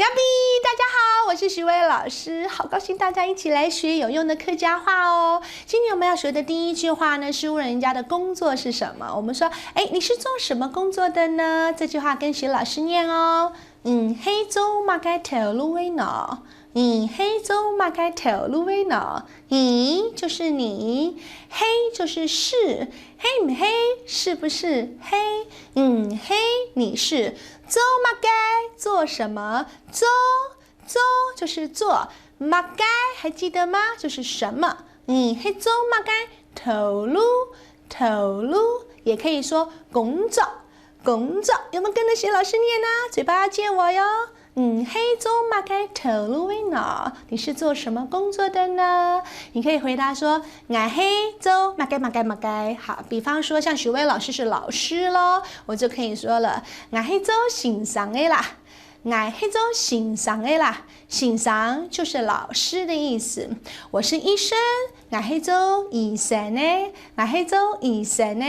亚比，大家好，我是徐薇老师，好高兴大家一起来学有用的客家话哦。今天我们要学的第一句话呢，是问人家的工作是什么。我们说，你是做什么工作的呢？这句话跟徐老师念哦。黑做马该头路为喏。黑做马该头路为喏。就是你，黑就是是，黑唔黑是不是黑？黑你是。做马该做什么？做就是做，马该还记得吗？就是什么？黑做马该头路也可以说工作，有没有跟着徐老师念呢？嘴巴要接我哟。黑做马该头路为喏，你是做什么工作的呢？你可以回答说，俺黑做马该。好，比方说像徐薇老师是老师咯，我就可以说了，俺黑做欣赏的啦。俺黑做欣赏的啦，欣赏就是老师的意思。我是医生，俺黑做医生呢，俺黑做医生呢，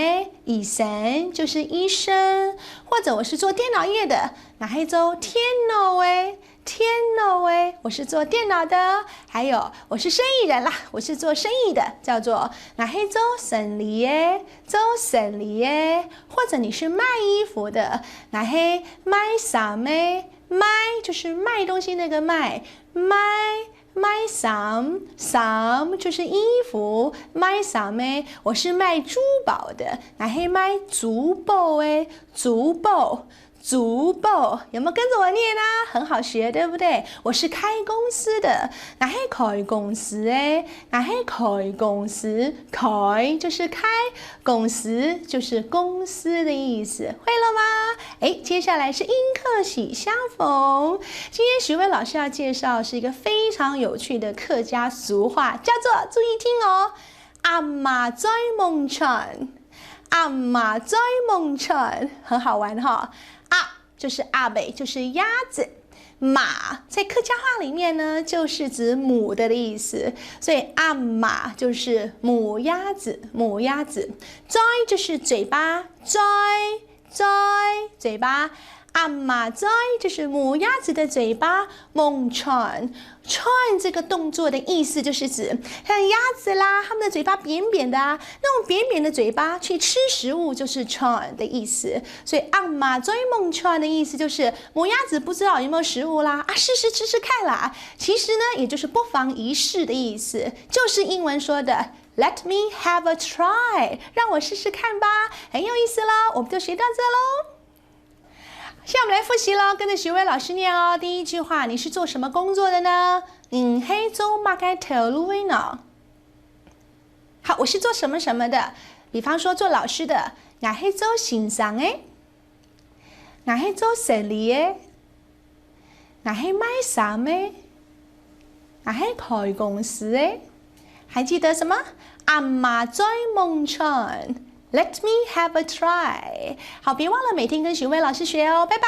医生就是医生。或者我是做电脑业的，俺黑做电脑我是做电脑的。还有我是生意人啦，我是做生意的，叫做俺黑做生意耶，或者你是卖衣服的，俺黑卖衫咩？卖就是卖东西那个卖衫就是衣服，卖衫咩？我是卖珠宝的，俺黑卖珠宝有没有跟着我念啊？很好学，对不对？我是开公司的，俺黑开公司开就是开，公司就是公司的意思，会了吗？接下来是迎客喜相逢。今天徐薇老师要介绍是一个非常有趣的客家俗话，叫做注意听哦，阿妈在梦船，很好玩哈。就是阿北，就是鸭子。马在客家话里面呢，就是指母的意思，所以阿马就是母鸭子。在就是嘴巴，嘴巴。阿妈在就是母鸭子的嘴巴，猛串这个动作的意思就是指像鸭子啦，它们的嘴巴扁扁的啊，那种扁扁的嘴巴去吃食物就是串的意思。所以阿妈在猛串的意思就是母鸭子不知道有没有食物啦，试吃看啦。其实呢，也就是不妨一试的意思，就是英文说的 Let me have a try， 让我试试看吧，很有意思咯，我们就学到这咯。现在我们来复习咯，跟着徐薇老师念哦。第一句话，你是做什么工作的呢？黑做马该头路为喏。好，我是做什么什么的，比方说做老师的，俺黑做欣赏的，俺黑做生意的，俺黑卖衫的，俺黑开公司的。还记得什么？阿妈在梦船。Let me have a try。好，别忘了每天跟徐薇老师学哦，拜拜。